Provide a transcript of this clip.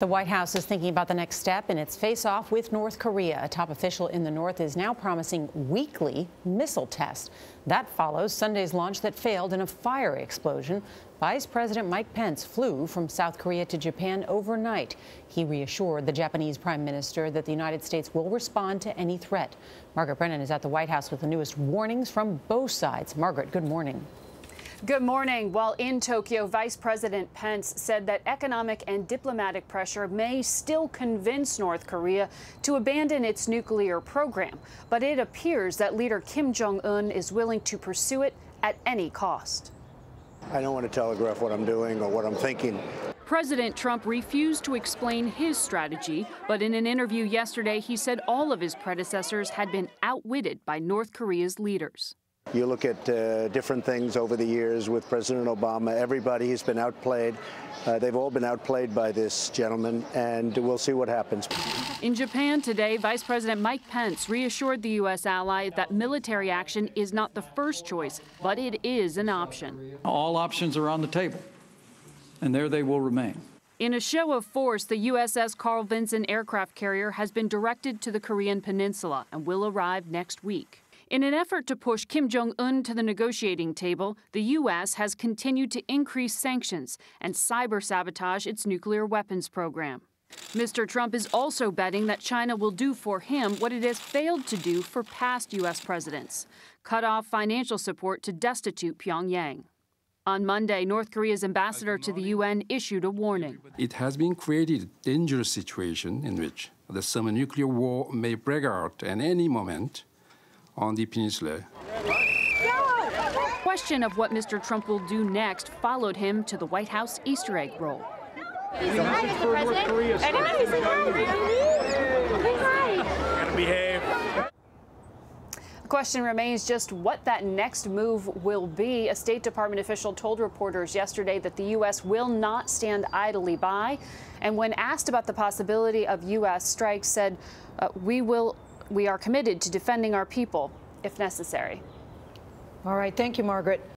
The White House is thinking about the next step in its face-off with North Korea. A top official in the North is now promising weekly missile tests. That follows Sunday's launch that failed in a fiery explosion. Vice President Mike Pence flew from South Korea to Japan overnight. He reassured the Japanese Prime Minister that the United States will respond to any threat. Margaret Brennan is at the White House with the newest warnings from both sides. Margaret, good morning. Good morning. While in Tokyo, Vice President Pence said that economic and diplomatic pressure may still convince North Korea to abandon its nuclear program. But it appears that leader Kim Jong-un is willing to pursue it at any cost. I don't want to telegraph what I'm doing or what I'm thinking. President Trump refused to explain his strategy, but in an interview yesterday, he said all of his predecessors had been outwitted by North Korea's leaders. You look at different things over the years with President Obama. Everybody has been outplayed. They've all been outplayed by this gentleman, and we'll see what happens. In Japan today, Vice President Mike Pence reassured the U.S. ally that military action is not the first choice, but it is an option. All options are on the table, and there they will remain. In a show of force, the USS Carl Vinson aircraft carrier has been directed to the Korean peninsula and will arrive next week. In an effort to push Kim Jong-un to the negotiating table, the U.S. has continued to increase sanctions and cyber-sabotage its nuclear weapons program. Mr. Trump is also betting that China will do for him what it has failed to do for past U.S. presidents, cut off financial support to destitute Pyongyang. On Monday, North Korea's ambassador to the UN issued a warning. It has been created a dangerous situation in which the thermonuclear war may break out at any moment on the peninsula. Question of what Mr. Trump will do next followed him to the White House Easter egg roll. Hi, Mr. President. Hi, say hi. Gotta behave. The question remains just what that next move will be. A State Department official told reporters yesterday that the U.S. will not stand idly by. And when asked about the possibility of U.S. strikes, said, we are committed to defending our people if necessary. All right. Thank you, Margaret.